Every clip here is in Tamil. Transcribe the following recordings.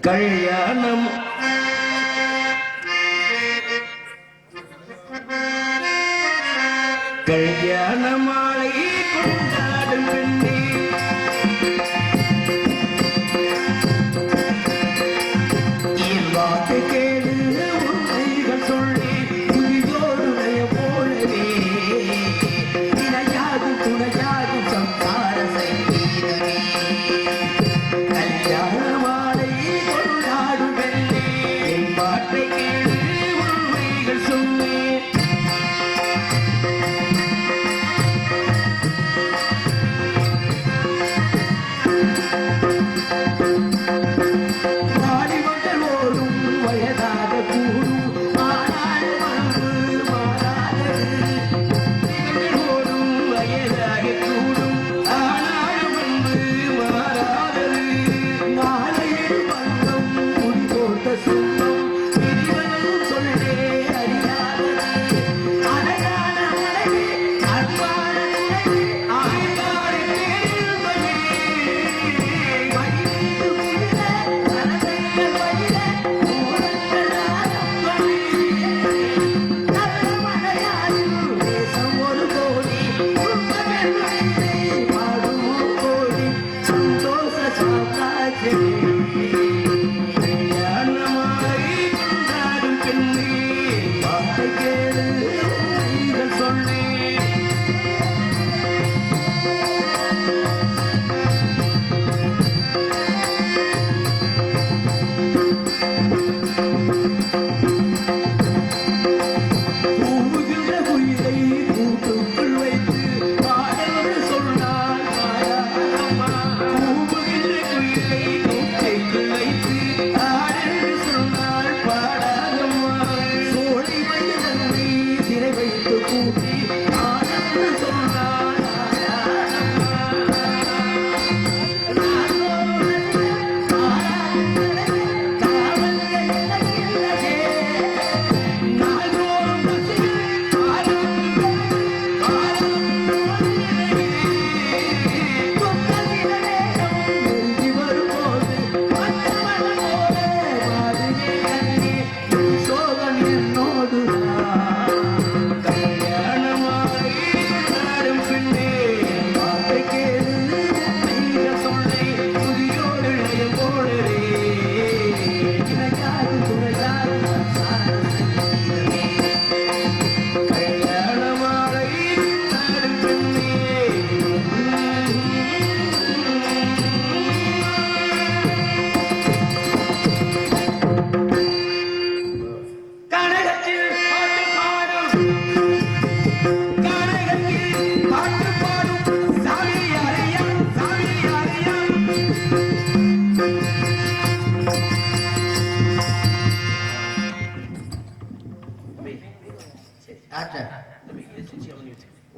கல்யாணம் கல்யாண மாலை கொண்டாடும் பெண்ணே என் வார்த்தை கேளு உண்மைகள் சொல்லி புதியோருடைய போலவே இணையாகும் துணையாகும் சம்சார சங்கீதமே கல்யாண மாலை கொண்டாடும் பெண்ணே என் வார்த்தை கேளு உண்மைகள் சொன்னேன்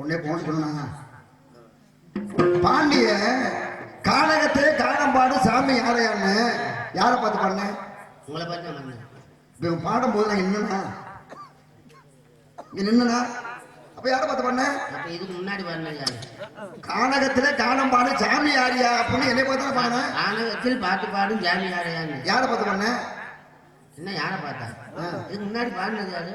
உன்னே போன பாண்டிய கானகத்தே காணம்பாடு சாமி யாரையான்னு யாரை பார்த்து பாடின? உங்களை பார்த்து பாடும் போது நான் நின்னா நின்னா அப்ப யாரை பார்த்து பாடின? இதுக்கு முன்னாடி பாடின யாரு? கானகத்திலே காணம்பாடு சாமி யாரியா அப்படின்னு என்னை பார்த்து பாடின. கானகத்தில் பாட்டு பாடும் சாமி யாரையான்னு யாரை பார்த்து பாடின? என்ன யாரை பார்த்தா? இதுக்கு முன்னாடி பாடினது யாரு?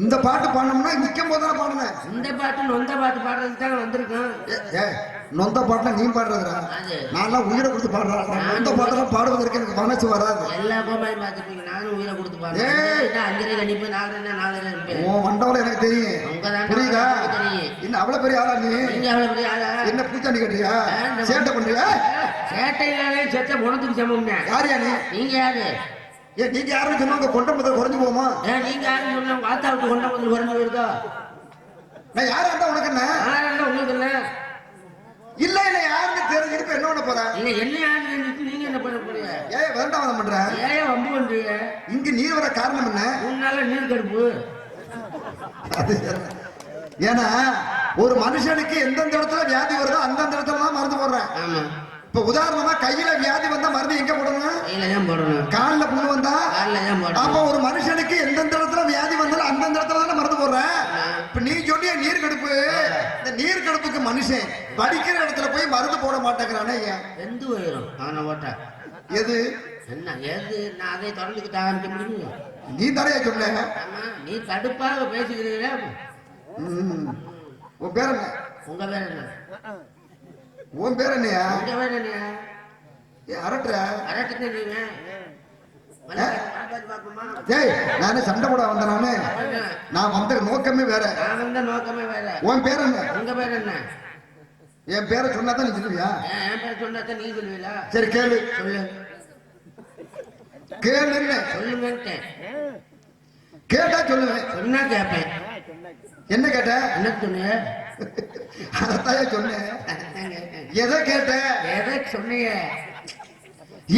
இந்த பாட்டு பாடணும்னா நிக்கும் போதுதான் பாடுனேன். இந்த பாட்டு நொந்த பாட்டு பாடுறதுக்கு தான் வந்திருக்கேன். நொந்த பாட்டுல நீ பாடுறதுடா, நான் உயிரை கொடுத்து பாடுறேன். நொந்த பாட்டுலாம் பாடுவதற்கு எனக்கு மனசு வராது. எல்லா கோமாயும் பார்த்துப்பீங்க, நானும் உயிரை கொடுத்து பாடுறேன். அஞ்சரை கணிப்பு நாலரை இருப்பேன். உன் மண்டவளை எனக்கு தெரியும், புரியுதா? இன்னும் அவ்வளவு பெரிய ஆளா நீ? அவ்வளவு பெரிய ஆளா? என்ன பூச்சாண்டி கட்டுறியா, சேட்டை பண்றியா? சேட்டை இல்லாத செத்த குணத்துக்கு சமம். யாரியா நீ? நீங்க யாரு? ஏன் நீங்க யாரும் சொன்னா கொண்ட முதல் குறைஞ்சு போமா? நீங்க யாரும் சொன்னா வாத்தாவுக்கு கொண்ட முதல் குறைஞ்சு போயிருக்கா? நான் யாரா இருந்தா உனக்கு என்ன? உங்களுக்கு என்ன இல்ல இல்ல யாருன்னு தெரிஞ்சுட்டு என்ன பண்ண போற? இல்ல என்ன யாருன்னு நீங்க என்ன பண்ண போறீங்க? ஏன் வேண்டாம் பண்ற? ஏன் வம்பு பண்றீங்க? இங்க நீர் வர காரணம் என்ன? உன்னால நீர் கடுப்பு. ஏன்னா ஒரு மனுஷனுக்கு எந்தெந்த இடத்துல வியாதி வருதோ அந்தந்த இடத்துல தான் மருந்து போடுறேன். ஆமா. இப்ப உதாரணமா கையில வியாதி வந்தா மருந்து எங்க போடணும்? கையில தான் போடணும். கால்ல புண்ணு வந்தா கால்ல தான் போடணும். அப்ப ஒரு மனுஷனுக்கு எந்தெந்த இடத்துல வியாதி வந்தாலும் அந்தந்த இடத்துல தான் மருந்து போடுறேன். இப்ப நீ சொன்னிய நீர் கடுப்பு, இந்த நீர் கடுப்புக்கு மனுஷன் படிக்கிற இடத்துல போய் மருந்து போட மாட்டேங்கிறானே. ஏன்? எந்த உயிரும் ஆனா ஓட்ட எது என்ன ஏது நான் அதை தொடர்ந்துக்கிட்ட ஆரம்பிக்க முடியும்? நீ தானே சொன்ன. ஆமா, நீ கடுப்பாக பேசுகிறீங்களா? உன் பேர் என்ன? உங்க பேர் என்ன? உன் பேர் என்னையா? உங்க பேர் என்னையா? அரட்டுற அரட்டு தெரியுங்க. ஏய், நானே சண்டை போட வந்தேன். நான் வந்த நோக்கமே வேற. நான் வந்த நோக்கமே வேற. உன் பேர் என்ன? உங்க பேர் என்ன? என் பேரை சொன்னாதான் நீ சொல்லுவியா? என் பேரை சொன்னாதான் நீ சொல்லுவீங்களா? சரி கேளு. சொல்லு. கேளு. சொல்லுங்கன்ட்டேன். கேட்டா சொல்லுவேன். சொன்னா கேட்பேன். என்ன கேட்ட? என்ன சொன்னீங்க? அதைத்தான் சொன்னேன். எதை கேட்ட? எதை சொன்னீங்க?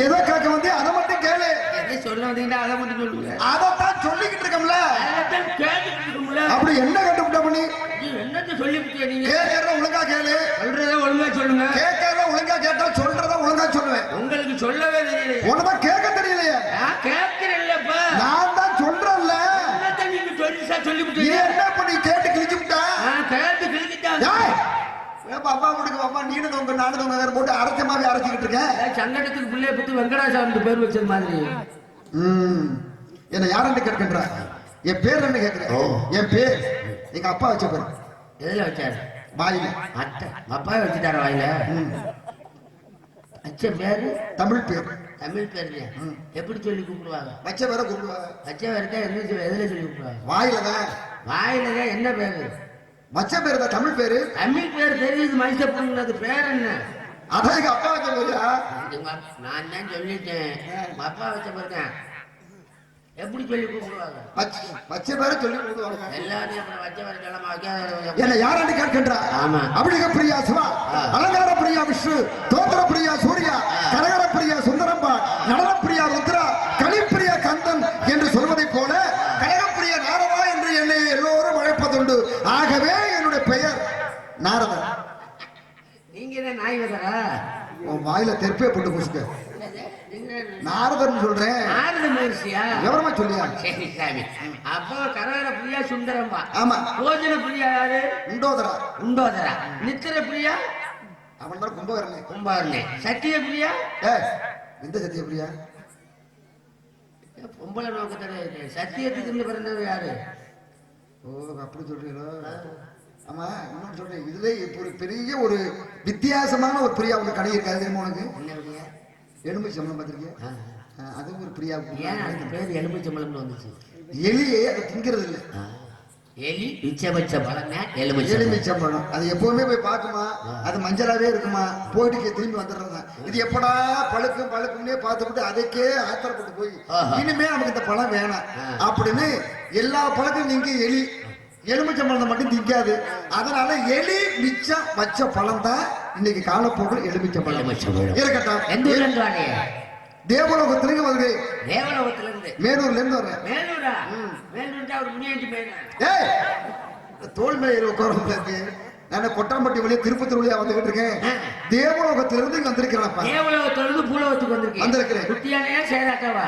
எதை கேட்க வந்து அதை மட்டும் கேளு. எதை சொல்ல வந்தீங்கன்னா அதை மட்டும் சொல்லுங்க. அதைத்தான் சொல்லிக்கிட்டு இருக்கோம்ல. அதைத்தான் கேட்டுக்கிட்டு இருக்கோம்ல. அப்படி என்ன கண்டுபிட்ட பண்ணி? என்னத்தை சொல்லிவிட்டீங்க நீங்க? கேட்கறத ஒழுங்கா கேளு. சொல்றத ஒழுங்கா சொல்லுங்க. கேட்கறத ஒழுங்கா கேட்டா சொல்றத ஒழுங்கா சொல்லுவேன். உங்களுக்கு சொல்லவே தெரியல. உனதான் கேட்க தெரியலையே. நான் கேட்கிறேன்லப்பா. நான் தான் சொல்றேன்ல. என்னத்தை நீங்க பெருசா சொல்லிவிட்டீங்க? என்ன பண்ணி கேட்டு கிழிச்சு விட்டா? கேட்டு கிழிக்கிட்டா. அப்பா முடிக்கு அப்பா நீனு தொங்க நானு தொங்க போட்டு அரைச்ச மாதிரி அரைச்சிக்கிட்டு இருக்கேன். சங்கடத்துக்கு பிள்ளைய பத்தி வெங்கடாசாமி பேர் வச்சது மாதிரி. என்ன யாருன்னு கேட்கின்ற? என் பேர் என்ன கேட்கிறேன்? என் பேர் எங்க அப்பா வச்ச பேர். எதுல வச்சாரு? வாயில. அத்தை அப்பா வச்சுட்டார வாயில. அச்ச பேரு தமிழ் பேர். தமிழ் பேர் எப்படி சொல்லி கூப்பிடுவாங்க? வச்ச பேரை கூப்பிடுவாங்க. வச்ச பேருக்கா எதுல சொல்லி கூப்பிடுவாங்க? வாயில தான். வாயில தான். என்ன பேரு? வச்ச பேரு தான் தமிழ் பேரு. தமிழ் பேர் தெரியுது. மனுஷப்பூங்கிறது பேர் என்ன? அதான் எங்க அப்பா வச்ச பேரு. நான் தான் சொல்லிட்டேன். அப்பா வச்ச பேரு தான். எப்படி சொல்லி கூப்பிடுவாங்க? வச்ச பேரை சொல்லி கூப்பிடுவாங்க. எல்லாரும் அப்புறம் வச்ச பேர் சொல்ல என்ன யாராண்டு கேட்கின்றா? ஆமா. அபிஷேக பிரியா சிவா, அலங்கார பிரியா விஷ்ணு, தோத்திர பிரியா சூர்யா, கரகர பிரியா சுந்தரம்பா, நடன பிரியா ருத்ரா, கலிப்பிரியா கந்தன் என்று சொல்வதை போல கனகப்பிரியா நாரதா என்று என்னை எல்லோரும் அழைப்பதுண்டு. ஆகவே என்னுடைய பெயர் நாரதர். நீங்க என்ன நாய் வதரா? உன் வாயில தெற்பே போட்டு பூசுக்க. நாரதர் சொல்றேன். நாரத மகர்ஷியா? விவரமா சொல்லியா? சரி சாமி. அப்போ கரகர பிரியா சுந்தரம்பா. ஆமா. போஜன பிரியா யாரு? உண்டோதரா. உண்டோதரா. நித்திர பிரியா? அவன் தான் கும்பகர்ணே. கும்பகர்ணே. சத்திய பிரியா? எந்த சத்திய பிரியா? பொம்பளை நோக்கத்தோட சத்தியத்துக்கு பிறந்தது யாரு? ஓ, அப்படி சொல்றீங்களோ? ஆமா, இன்னொன்னு சொல்றேன். இதுல ஒரு பெரிய ஒரு வித்தியாசமான ஒரு பிரியா உனக்கு கடை இருக்காது தெரியுமா? உனக்கு என்ன பிரியா? எலும்பு சம்பளம் பார்த்திருக்கியா? அது ஒரு பிரியா. பேர் எலும்பு சம்பளம்னு வந்துச்சு. எலியே அதை திங்கிறது இல்லை. எலி மிச்சபட்ச பழங்க எலும்பு சம்பளம். அது எப்பவுமே போய் பார்க்குமா? அது மஞ்சளாவே இருக்குமா? போயிட்டு திரும்பி வந்துடுறதா. இது எப்படா பழுக்கும் பழுக்கும்னே பார்த்துக்கிட்டு அதுக்கே ஆத்திரப்பட்டு போய் இனிமே நமக்கு இந்த பழம் வேணாம் அப்படின்னு எல்லா பழக்கும் நீங்க எலி எலுமிச்சம்பழம் மட்டும் திங்காது. அதனால எலி மிச்சம் வச்ச பழம் தான் இன்னைக்கு காலப்போக்கில் எலுமிச்சம்பழம் இருக்கட்டும். எந்த ஊர்ல இருந்து வாங்க? தேவலோகத்திலிருந்து வருது. தேவலோகத்துல இருந்து? மேலூர்ல இருந்து வர்றேன். மேலூரா? மேலூர் தான் ஒரு முனியாண்டி பையன். ஏய், தோல் மேல உட்கார்ந்து நான் கொட்டாம்பட்டி வழியா திருப்பத்தூர் வழியா வந்துகிட்டு இருக்கேன். தேவலோகத்திலிருந்து இங்க வந்திருக்கிறேன். தேவலோகத்திலிருந்து பூலோகத்துக்கு வந்திருக்கிறேன். குட்டியானையா சேராட்டவா?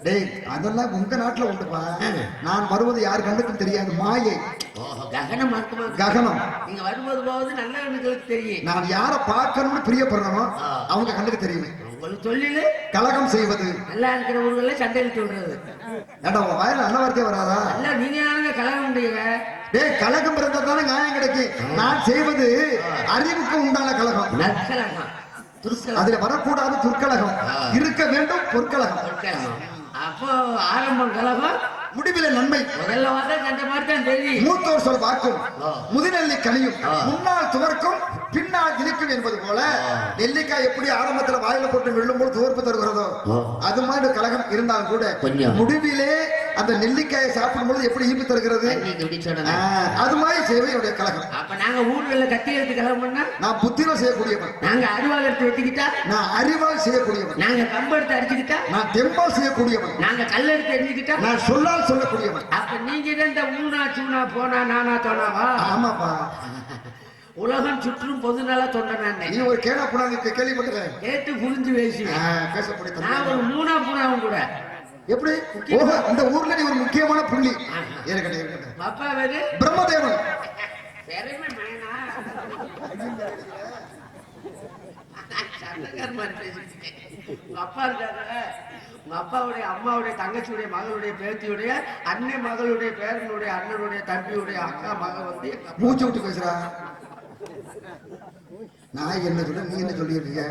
டேய், அதெல்லாம் உங்க நாட்டுல உண்டுப்பா. நான் வருவது யாரு கண்ணுக்கும் தெரியாது. மாயை. ககனம் அர்த்தமா? ககனம். நீங்க வரும்போது போவது நல்ல கண்ணுக்கு தெரியும். நான் யார பார்க்கணும்னு பிரியப்படுறனோ அவங்க கண்ணுக்கு தெரியும். உங்களுக்கு தொழில் கலகம் செய்வது. நல்லா இருக்கிற ஊர்கள சண்டையில் சொல்றது. ஏடா உன் வாயில நல்ல வார்த்தை வராதா? இல்ல, நீங்க யாருங்க கலகம் உண்டீங்க? டேய், கலகம் இருந்தா தானே நியாயம் கிடைக்கும். நான் செய்வது அறிவுக்கு உண்டான கலகம். நற்கலகம். துர்க்கலகம். அதுல வரக்கூடாது துர்க்கலகம். இருக்க வேண்டும் பொற்கலகம். பொற்கலகம். அப்போ ஆரம்பம் கலகம், முடிவில நன்மை. முதல்ல வார்த்தை கண்ட மாதிரி தான் தெரியும். மூத்தோர் சொல் வாக்கும் முதுநெல்லி கனியும் முன்னால் துவர்க்கும் பின்னால் திணிக்கும் என்பது போல நெல்லிக்காய் எப்படி ஆரம்பத்துல வாயில போட்டு விழும் போது துவர்ப்பு தருகிறதோ அது மாதிரி கலகம் இருந்தாலும் கூட முடிவிலே அந்த நெல்லிக்காயை சாப்பிடும் பொழுது எப்படி ஈர்ப்பு தருகிறது அது மாதிரி சேவையுடைய கலகம். அப்ப நாங்க ஊர்ல கத்தி எடுத்து கலகம் பண்ணா நான் புத்திர செய்யக்கூடியவன். நாங்க அறிவால் எடுத்து வெட்டிக்கிட்டா நான் அறிவால் செய்யக்கூடியவன். நாங்க கம்பு எடுத்து அடிச்சுக்கிட்டா நான் தெம்பால் செய்யக்கூடியவன். நாங்க கல் எடுத்து எரிஞ்சுக்கிட்டா நான் சொல்லால் சொல்லக்கூடியவன். அப்ப நீங்க இந்த ஊனா சூனா போனா நானா தோணாவா? ஆமாப்பா. உலகம் சுற்றும் பொதுநல தொண்டனானே. நீ ஒரு கேளா புனாங்க கேள்விப்பட்டிருக்கேன். கேட்டு புரிஞ்சு பேசி பேசப்படி. நான் ஒரு மூணா புனாவும் கூட. எப்படி? ஓஹோ, இந்த ஊர்ல நீ ஒரு முக்கியமான புள்ளி. இருக்கட்டும் இருக்கட்டும். அப்பா வேறு பிரம்மதேவன். பெருமை மேனா. சண்டைக்கார மாதிரி பேசிட்டு இருக்கேன். உங்க அப்பா இருக்காரு, உங்க அப்பாவுடைய அம்மாவுடைய தங்கச்சியுடைய மகளுடைய பேத்தியுடைய அண்ணன் மகளுடைய பேரனுடைய அண்ணனுடைய தம்பியுடைய அக்கா மகன் வந்து மூச்சு விட்டு பேசுறா. நான் என்ன சொல்ல, நீ என்ன சொல்லிருக்க?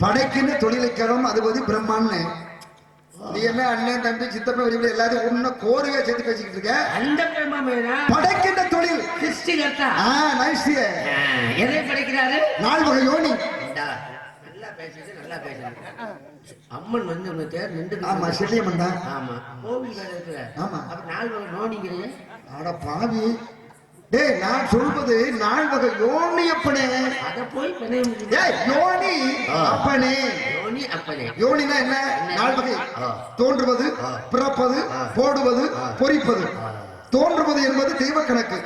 படைக்கின்ற தொழிலுக்ககம் அதுவது பிரம்மான்னு. நீ என்ன அண்ணன் தம்பி சித்தப்பா வெளியில எல்லாத்தையும் ஒண்ணு கோரியா சேர்த்து பேசிக்கிட்டு இருக்க. அந்த பிரம்மா படைக்கின்ற தொழில் சிருஷ்டிகர்த்தா. நைஸ். எதை படைக்கிறாரு? 4 வகை யோனி. நல்லா பேசுறது, நல்லா பேசுறது. அம்மன் வந்து உங்க தேர் நின்று. ஆமா, செல்லியம்மன் தான். ஆமா, கோவில் வேற இருக்கிற. ஆமா. அப்ப 4 வகை நோனிக்கிறீங்க. அட பாவி, டேய் நான் சொல்வது 4 வகை யோனி அப்பனே. அத போய் பெரிய யோனி அப்பனே. யோனி அப்பனே. யோனினா என்ன? 4 வகை. தோன்றுவது, பிறப்பது, போடுவது, பொரிப்பது. தோன்றுவது என்பது தெய்வ கணக்கு,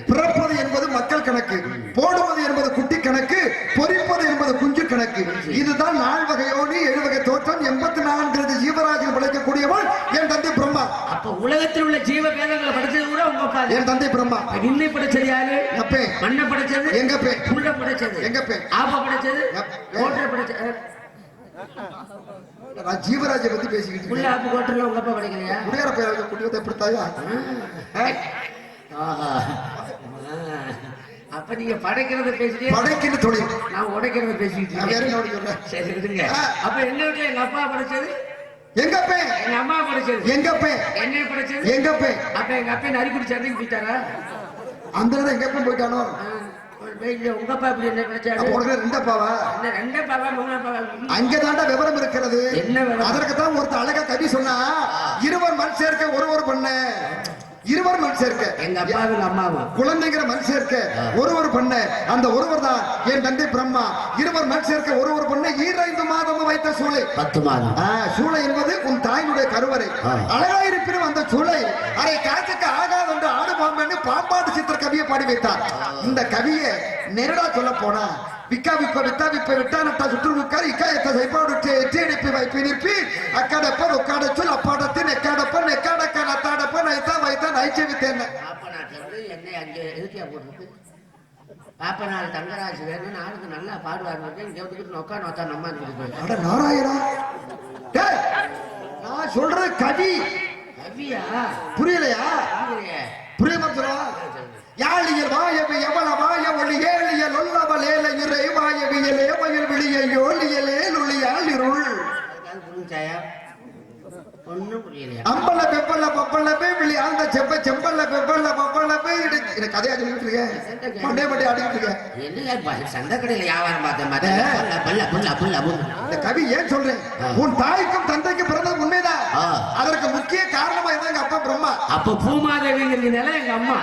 பிறப்பது என்பது மக்கள் கணக்கு, போடுவது என்பது குட்டி கணக்கு, பொரிப்பது என்பது குஞ்சு கணக்கு. இதுதான் 4 வகை யோனி, 7 வகை தோற்றம், 84 ஜீவராஜிகள் படைக்கக்கூடியவன் என் தந்தை பிரம்மா. அப்ப உலகத்தில் உள்ள ஜீவ வேதங்களை படிச்சது கூட உங்க அப்பா. என் தந்தை பிரம்மா. நின்னை படைச்சது யாரு? அப்பே. மண்ணை படைச்சது எங்க அப்பே. புல்ல படைச்சது எங்க அப்பே. ஆப்ப படைச்சது கோட்டை படைச்சது. நான் ஜீவராஜை பத்தி பேசிக்கிட்டு புல்ல ஆப்பு கோட்டை உங்க அப்பா படைக்கலையா? குடியார பேர குடியத்தை எப்படித்தாயா? அப்ப நீங்க படைக்கிறத பேசிட்டு படைக்கிற தொழில், நான் உடைக்கிறத பேசிட்டு இருக்கேன். சரி இருங்க. அப்ப எங்க வீட்டுல எங்க அப்பா படைச்சது எங்க அப்பே. எங்க அம்மா படைச்சது எங்க அப்பே. என்ன படைச்சது எங்க அப்பே. அப்ப எங்க அப்பா நரிக்குடி சந்தைக்கு போயிட்டாரா? அந்த நேரம் எங்க அப்பா போயிட்டானோ? உங்க அப்பா இப்படி என்ன படைச்சாரு? உனக்கு 2 அப்பாவா? 2 பாவா 3 பாவா? அங்கதாண்டா விவரம் இருக்கிறது. என்ன விவரம்? அதற்கு தான் ஒருத்தர் அழகா கவி சொன்னா, இருவர் மண் சேர்க்க ஒருவர் பண்ண. இருவர் மண் சேர்க்க எங்க அப்பாவும் அம்மாவும் குழந்தைங்கிற மண் சேர்க்க ஒருவர் பண்ண. அந்த ஒருவர் தான் என் தந்தை பிரம்மா. இருவர் மண் சேர்க்க ஒருவர் பண்ண. 2 மாதமும் வைத்த சூளை. 10 மாதம். சூளை என்பது உன் தாயினுடைய கருவறை. அழகாயிருப்பினும் அந்த சூளை அரை காற்றுக்கு ஆகாது என்று ஆடு பாம்பு பாம்பாட்டு சித்திர கவியை பாடி வைத்தார். இந்த கவியை நேரடா சொல்ல போனா, விக்கா விப்ப வித்தா விப்ப விட்டா நட்டா சுற்று விக்கார் இக்காயத்தை சைப்பாடு எட்டி வைப்பி நிற்பி அக்காடப்ப உக்காட சொல் அப்பாடத்தின் எக்காடப்பன் எக்காடக்கா நத்தாடப்பன் ஐத்தா வைத்தா நைச்சே வித்தேன். என்னை அங்கே எதுக்கியா போட்டுருக்கு? பாப்பனார் தங்கராஜ் வேணும் நாளுக்கு நல்லா பாடுவார். இங்க வந்து நொக்கா நோத்தா நம்ம அட நாராயணா, நான் சொல்றது கவி. கவியா? புரியலையா? புரியுமா சொல்லுவா? யாழியல் வாயவி எவள வாய ஒளி ஏழியல் ஒல்லவல் ஏல இறை வாயவியல் ஏமையில் விழிய யோலியலே ஒளியால் இருள். ஒண்ணும் புரியலையா? அம்பல பெப்பல்ல பப்பல்லவே விழி ஆழ்ந்த செப்ப செம்பல்ல பெப்பல்ல பப்பல்லவே இந்த கதையா சொல்லிட்டு இருக்கேன். மண்டே மண்டே ஆடிட்டு இருக்கேன். என்ன சந்தை கடையில வியாபாரம் பார்த்தேன். இந்த கவி ஏன் சொல்றேன்? உன் தாய்க்கும் தந்தைக்கும் பிறந்த உண்மைதான். அதற்கு முக்கிய காரணமா எங்க அப்பா பிரம்மா. அப்ப பூமாதேவிங்கிறதுனால எங்க அம்மா.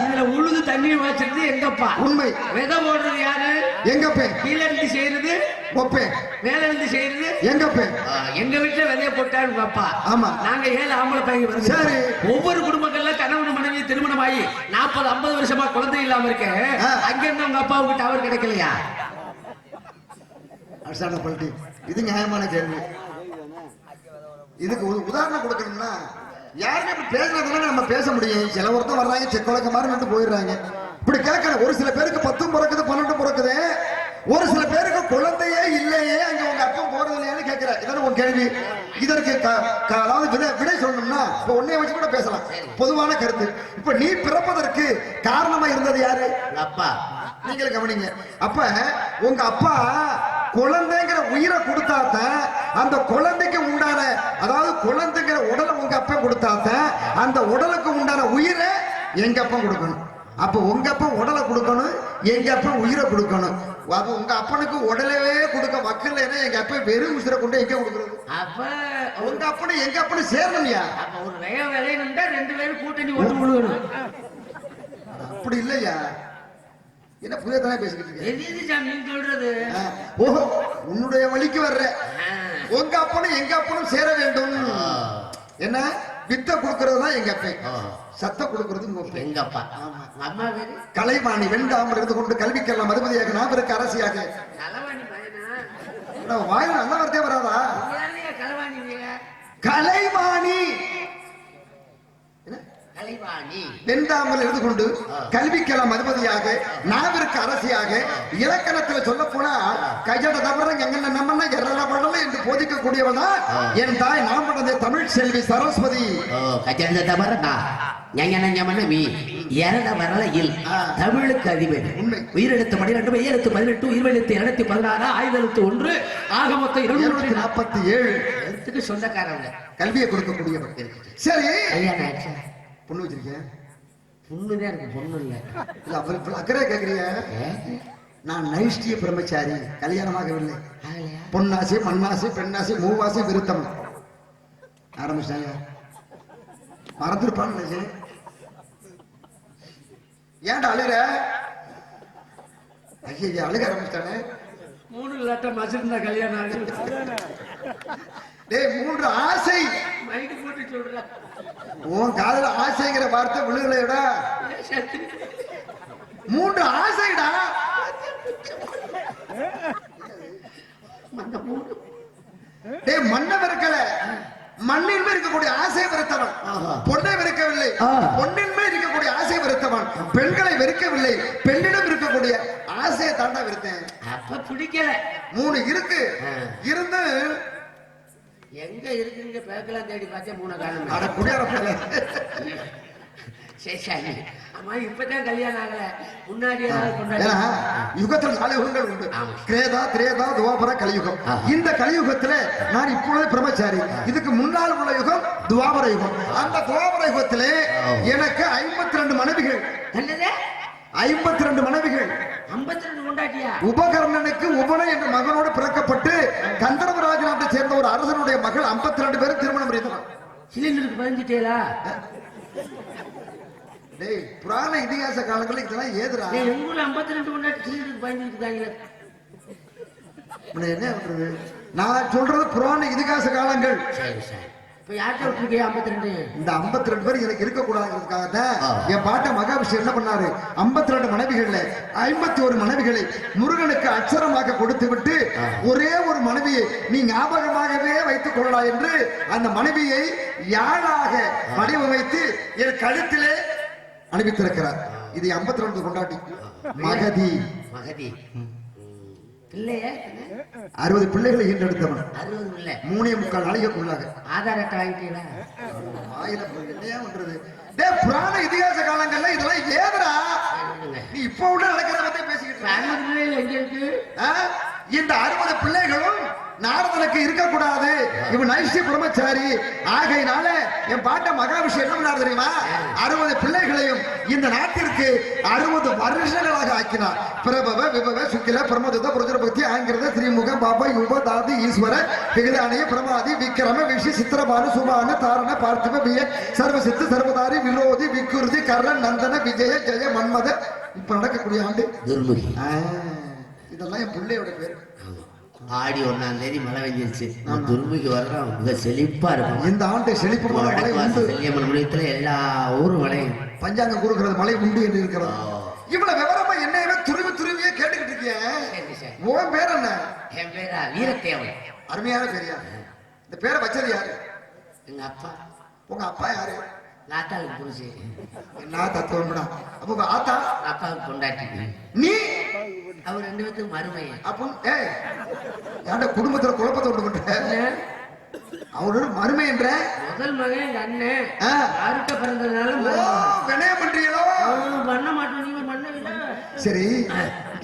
இதுல உழுது தண்ணீர் வச்சிருந்து எங்க அப்பா. உண்மை. விதை போடுறது யாரு? எங்க அப்பே. கீழே இருந்து செய்யறது ஒப்பே. மேல இருந்து செய்யறது எங்க அப்பே. எங்க வீட்டுல விதைய போட்டாரு உங்க அப்பா. ஆமா. நாங்க 7 ஆம்பளை பையன். சரி. ஒவ்வொரு குடும்பங்கள்ல கணவன் மனைவி திருமணம் ஆகி 40-50 வருஷமா குழந்தை இல்லாம இருக்க. அங்க இருந்து உங்க அப்பாவுக்கு டவர் கிடைக்கலையா? பல்டி. இது நியாயமான கேள்வி. இதுக்கு உதாரணம் கொடுக்கணும்னா, யாருமே இப்படி பேசுறதுனால நம்ம பேச முடியும். சில ஒருத்தர் வர்றாங்க செக்கொழக்க மாதிரி போயிடுறாங்க. இப்படி கேட்கல. ஒரு சில பேருக்கு 10 பிறக்குது 12 பிறக்குது. ஒரு சில பேருக்கு குழந்தையே இல்லையே, அங்க உங்க அப்பா போறது இல்லையான்னு கேட்கிற. இதான உன் கேள்வி. இதற்கு அதாவது விடை சொல்லணும்னா இப்ப உன்னைய வச்சு கூட பேசலாம். பொதுவான கருத்து. இப்ப நீ பிறப்பதற்கு காரணமா இருந்தது யாரு? அப்பா. நீங்களும் கவனிங்க. அப்ப உங்க அப்பா குழந்தைங்கிற உயிரை கொடுத்தாத்த அந்த குழந்தைக்கு உண்டான, அதாவது குழந்தைங்கிற உடலை உங்க அப்பா கொடுத்தாத்த அந்த உடலுக்கு உண்டான உயிரை எங்க அப்பா கொடுக்கணும். அப்ப உங்க அப்பா உடலை கொடுக்கணும், எங்க அப்பா உயிரை கொடுக்கணும். அப்ப உங்க அப்பனுக்கு உடலவே கொடுக்க மக்கள் எங்க அப்பா வெறும் உயிரை கொண்டு எங்க கொடுக்கறது? அப்ப உங்க அப்பனு எங்க அப்பனு சேரணும்யா. அப்ப ஒரு வேலையா 2 பேரும் கூட்டணி ஓட்டு விழுகணும். அப்படி இல்லையா? என்ன புரியத்தானே பேசிக்கிட்டு இருக்கீங்க? சொல்றது ஓஹோ, உன்னுடைய வழிக்கு வர்ற. உங்க அப்பனும் எங்க அப்பனும் சேர வேண்டும். என்ன வித்த கொடுக்கறது தான் எங்க அப்பா, சத்த கொடுக்கறது எங்க அப்பா. அம்மா பேரு கலைவாணி. வெண்டாமல் இருந்து கொண்டு கல்விக்கெல்லாம் மதுமதியாக நான் இருக்க அரசியாக. வாயில் நல்ல வார்த்தையே வராதா? கலைவாணி. கலைவாணி வெந்தாமல் இருந்து கொண்டு கல்விக்கெல்லாம் அதிபதியாக நாவிற்கு அரசியாக இலக்கணத்தில் சொல்ல போனா கையட தவற எங்க நம்ம எறல படல என்று போதிக்கக்கூடியவள் தான் என் தாய் நாம் படந்த தமிழ் செல்வி சரஸ்வதி. கஜந்த தவற தமிழுக்கு அதிபதி. உயிரெழுத்து 12, மெய்யெழுத்து 18, உயிரெழுத்து 216, ஆயுதெழுத்து 1, ஆக மொத்தம் 247 சொந்தக்காரங்க. கல்வியை கொடுக்கக்கூடியவர். சரி, கல்யாணம் ஆயிடுச்சா? பொண்ணு வச்சிருக்கேன். பொண்ணுதான் இருக்கு, பொண்ணு இல்ல. அவருக்கு அக்கறை கேக்குறீங்க. நான் நைஷ்டிய பிரம்மச்சாரி, கல்யாணமாகவில்லை. பொன்னாசி, மண்ணாசி, பெண்ணாசி, மூவாசி, விருத்தம் ஆரம்பிச்சாங்க. மறந்துருப்பான்னு நினைச்சேன். ஏன்டா அழுகிற? ஐயா அழுக ஆரம்பிச்சிட்டானே. 3 லட்சம் மசிருந்தா கல்யாணம் ஆகுது. 3 ஆசை மைக்கு போட்டு சொல்ற. உன் காதுல ஆசைங்கிற வார்த்தை விழுகலையடா. 3 ஆசைடா. மண்ணை வெறுக்கல, மண்ணின் மேல் இருக்கக்கூடிய ஆசை வெறுத்தவன். பொண்ணை வெறுக்கவில்லை, பொண்ணின் மேல் இருக்கக்கூடிய ஆசை வெறுத்தவன். பெண்களை வெறுக்கவில்லை, பெண்ணிடம் இருக்கக்கூடிய ஆசையை தாண்டா வெறுத்தேன். அப்ப பிடிக்கல. 3 இருக்கு, இருந்து எங்க இருக்குங்க பேக்கலாம் தேடி பார்த்தே 3 காணும். அட குடியார போல. சரி, ஆமா இப்பதான் கல்யாணம் ஆகல. முன்னாடி யுகத்தில் 4 யுகங்கள் உண்டு. கிரேதா, திரேதா, துவாபர, கலியுகம். இந்த கலியுகத்துல நான் இப்பொழுது பிரம்மச்சாரி. இதுக்கு முன்னால் உள்ள யுகம் துவாபர யுகம். அந்த துவாபர யுகத்திலே எனக்கு 52 மனைவிகள். 52 மனைவிகள். 52 கொண்டாட்டியா? உபகர்ணனுக்கு உபன என்ற மகனோடு பிறக்கப்பட்டு கந்தர்வராஜ நாட்டை சேர்ந்த ஒரு அரசனுடைய மகள் 52 பேரும் திருமணம் முடிந்தனர். சிலிண்டருக்கு பதிஞ்சிட்டேலா? புராண இதிகாச காலங்களில் இதெல்லாம் ஏதுரா? எங்க ஊர்ல 52 கொண்டாட்டி சிலிண்டருக்கு பதிஞ்சிருக்காங்க. என்ன பண்றது? நான் சொல்றது புராண இதிகாச காலங்கள். சரி சரி. இப்ப யார்கிட்ட விட்டுருக்கீங்க 52? இந்த 52 பேர் எனக்கு இருக்கக்கூடாதுங்கிறதுக்காகத்தான் என் பாட்ட மகாவிஷ்ணு என்ன பண்ணாரு, 52 மனைவிகள்ல 51 மனைவிகளை முருகனுக்கு அட்சரமாக கொடுத்து விட்டு ஒரே ஒரு மனைவியை நீ ஞாபகமாகவே வைத்துக் கொள்ளலாம் என்று அந்த மனைவியை யாழாக வடிவமைத்து என் கழுத்திலே அனுப்பித்திருக்கிறார். இது 52 கொண்டாட்டி. மகதி. மகதி பிள்ளைய 60 பிள்ளைகளை ஈண்டெடுத்தவன். 60 பிள்ளை 3.25 நாளைக்குள்ளாக. ஆதார் அட்டை வாங்கிட்டீங்களா? என்னையா பண்றது? புராண இதிகாச காலங்கள்ல இதெல்லாம் ஏதுரா? நீ இப்ப உள்ள நடக்கிறத பத்தி பேசிக்கிட்டு எங்க இருக்கு? இந்த 60 பிள்ளைகளும் நாரதனுக்கு இருக்கக்கூடாது. இவன் நைஷ்டிய பிரம்மச்சாரி ஆகையினால என் பாட்ட மகாவிஷ்ணு என்ன பண்ணார் தெரியுமா? 60 பிள்ளைகளையும் இந்த நாட்டிற்கு 60 வருஷங்களாக ஆக்கினார். பிரபவ, விபவ, சுக்கில, பிரமோத, புருஜரபக்தி, ஆங்கிரத, ஸ்ரீமுக, பாபா, யுப, தாதி, ஈஸ்வர, விகதானிய, பிரமாதி, விக்ரம, விஷி, சித்திரபானு, சுபான, தாரண, பார்த்திப, விய, சர்வசித்து, சர்வதாரி, விரோதி, விக்குருதி, கர்ணன், நந்தன, விஜய, ஜெய, மன்மத. இப்ப நடக்கக்கூடிய ஆண்டு துர்முகி. இதெல்லாம் என் பிள்ளையோட பேர். ஆடி 1ஆம் தேதி மழை வெஞ்சிருச்சு. துர்முகி வர்றோம், மிக செழிப்பா இருக்கும். இந்த ஆண்டு செழிப்பான மழை உண்டு. செல்லியம்மன் முடியத்துல எல்லா ஊரும் மழை. பஞ்சாங்கம் கொடுக்கிறது மழை உண்டு என்று இருக்கிறது. இவ்வளவு விவரமா என்னையவே துருவியே கேட்டுக்கிட்டு இருக்கேன். உன் பேர் என்ன? என் பேரா வீரத்தேவன். அருமையான பேரியா? இந்த பேரை வச்சது யாரு? எங்க அப்பா. உங்க அப்பா யாரு? நாத்தாளுக்கு புரிச்சு. என்ன தத்துவம்டா? அப்ப உங்க ஆத்தா அப்பாவுக்கு கொண்டாட்டி. நீ அவர் 2 பேத்துக்கு மருமைய. அப்போ யாண்ட குடும்பத்துல குழப்பத்தை உண்டு பண்ற? அவரோட மருமை என்ற முதல் மகன் எங்க அண்ணன். யாருக்க பிறந்ததுனால வினயம் பண்றீங்களோ? பண்ண மாட்டோம். நீங்க பண்ண. சரி,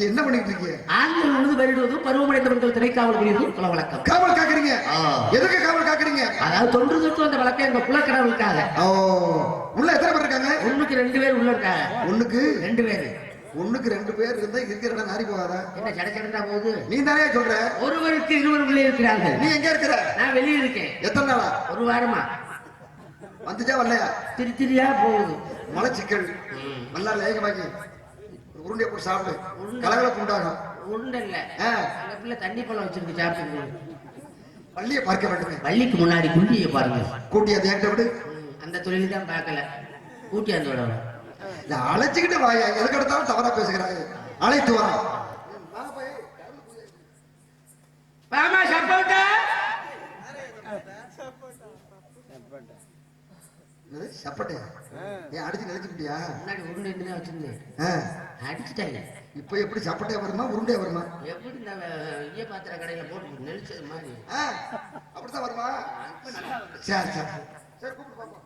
என்ன பண்ணிட்டு இருக்கீங்க? ஆண்கள் உழுது பயிரிடுவதும் பருவமடைந்தவர்கள் திணைக்காவல் புரிவதும் குல வழக்கம். காவல் காக்குறீங்க? எதுக்கு காவல் காக்குறீங்க? அதாவது தொன்று தொட்டு அந்த வழக்கம் எங்க குலக்கடவுளுக்காக. உள்ள எத்தனை பேர் இருக்காங்க? 1க்கு 2 பேர் உள்ள இருக்காங்க. 1க்கு 2 பேர். 1க்கு 2 பேர் இருந்தா இருக்கிற இடம் நாரி போகாதா? என்ன சடச்சடா போகுது? நீ தானே சொல்ற. ஒருவருக்கு 2 பிள்ளை இருக்கிறார்கள். நீ எங்க இருக்கிற? நான் வெளியே இருக்கேன். எத்தனை நாளா? 1 வாரமா. வந்துச்சா வரலையா? திருத்திரியா போகுது. மலைச்சிக்கல் நல்லா லேகமாக்கி உருண்டையை போட்டு சாப்பிடு. கலகலப்பு உண்டாகும். உருண்டை இல்ல, அந்த பிள்ளை தண்ணி பழம் வச்சிருக்கு சாப்பிட்டு. பள்ளியை பார்க்க வேண்டுமே. பள்ளிக்கு முன்னாடி குண்டியை பாருங்க. கூட்டி அதை ஏற்ற விடு. அந்த தொழில் தான் பார்க்கல. கூட்டி அந்த விட அழைச்சுக்கிட்டு வாயா. எதுக்கு எடுத்தாலும் தவறா பேசுகிறாங்க. அழைத்து வா. வாமா சப்போட்டா. சப்பட்டையா ஏன் அடிச்சு நினைச்சுட்டியா? முன்னாடி உருண்டை தான் வச்சிருந்தேன், அடிச்சுட்டாங்க. இப்ப எப்படி சப்பட்டையா வருமா உருண்டையா வருமா? எப்படி நான் ஈய பாத்திர கடையில போட்டு நெளிச்சது மாதிரி அப்படித்தான் வருமா? சரி சரி சரி கூப்பிட்டு பாப்போம்.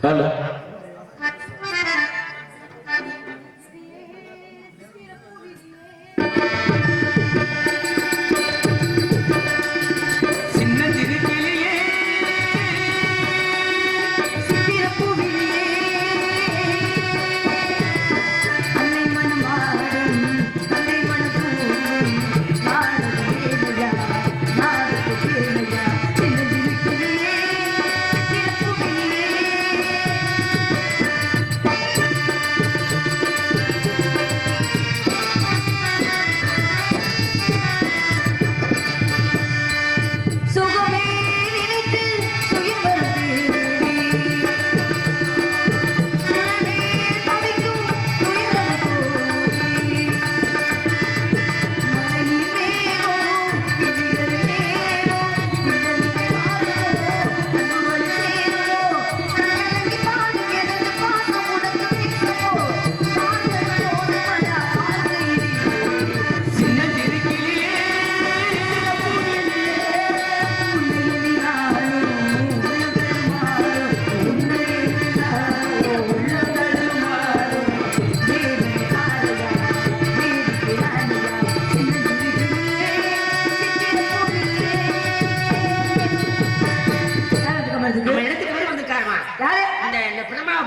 ஹலோ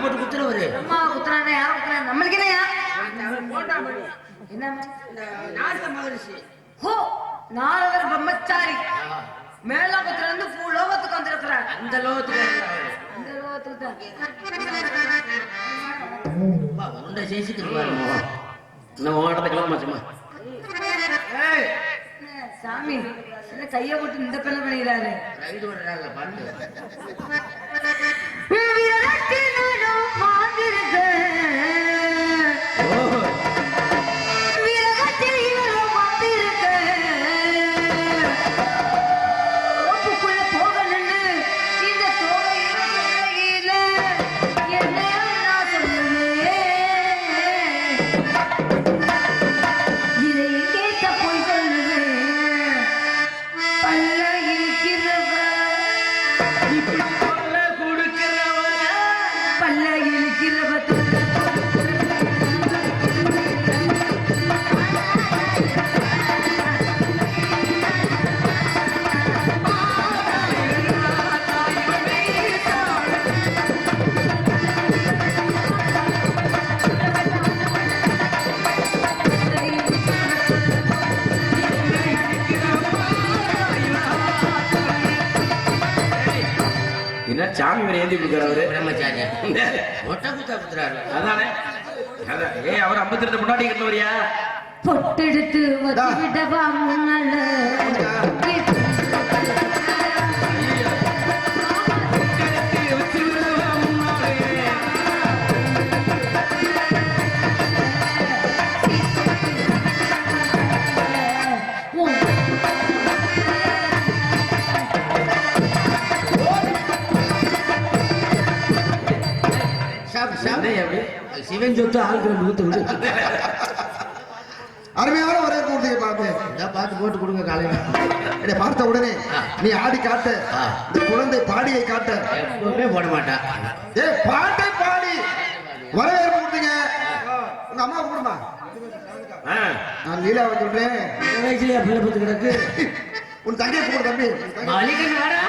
போட்டு குத்துறவரு நம்மளுக்கு என்னையா என்ன நாரத மகரிஷி ஹோ நாரதர் பிரம்மச்சாரி மேலோகத்துல இருந்து பூலோகத்துக்கு வந்திருக்கிறார். அந்த லோகத்துக்கு இந்த லோகத்துக்கு தான் உண்டை சேசிக்கிட்டு பாருங்க. நம்ம ஓட்டத்துக்கெல்லாம் மச்சமா சாமி என்ன கைய போட்டு இந்த பெண்ண பண்ணிக்கிறாரு. ரைடு வர்றாங்க பாட்டு. என்ன சாமி வரை ஏந்தி கொடுக்குறாரு பிரம்மச்சாரியா ஒட்ட குத்தா குத்துறாரு. அதானே ஏய் அவர் 52 முன்னாடி கட்டவரியா பொட்டெடுத்து விடவா முன்னால சிவன் சொத்து ஆளுக்கு ஊத்து விடு. அருமையான ஒரே கூட்டிய பாப்பே பார்த்து போட்டு கொடுங்க காலையில. என்னை பார்த்த உடனே நீ ஆடி காட்ட, இந்த குழந்தை பாடியை காட்ட. எப்பவுமே போட மாட்டா. ஏ பாட்டை பாடி வரவேற்பு கொடுத்தீங்க. உங்க அம்மா கூடுமா? நான் லீலாவை சொல்றேன். வயசுலயா பிள்ளை பத்து கிடக்கு. உன் தங்கையை கூப்பிடு தம்பி. மளிகை நாடா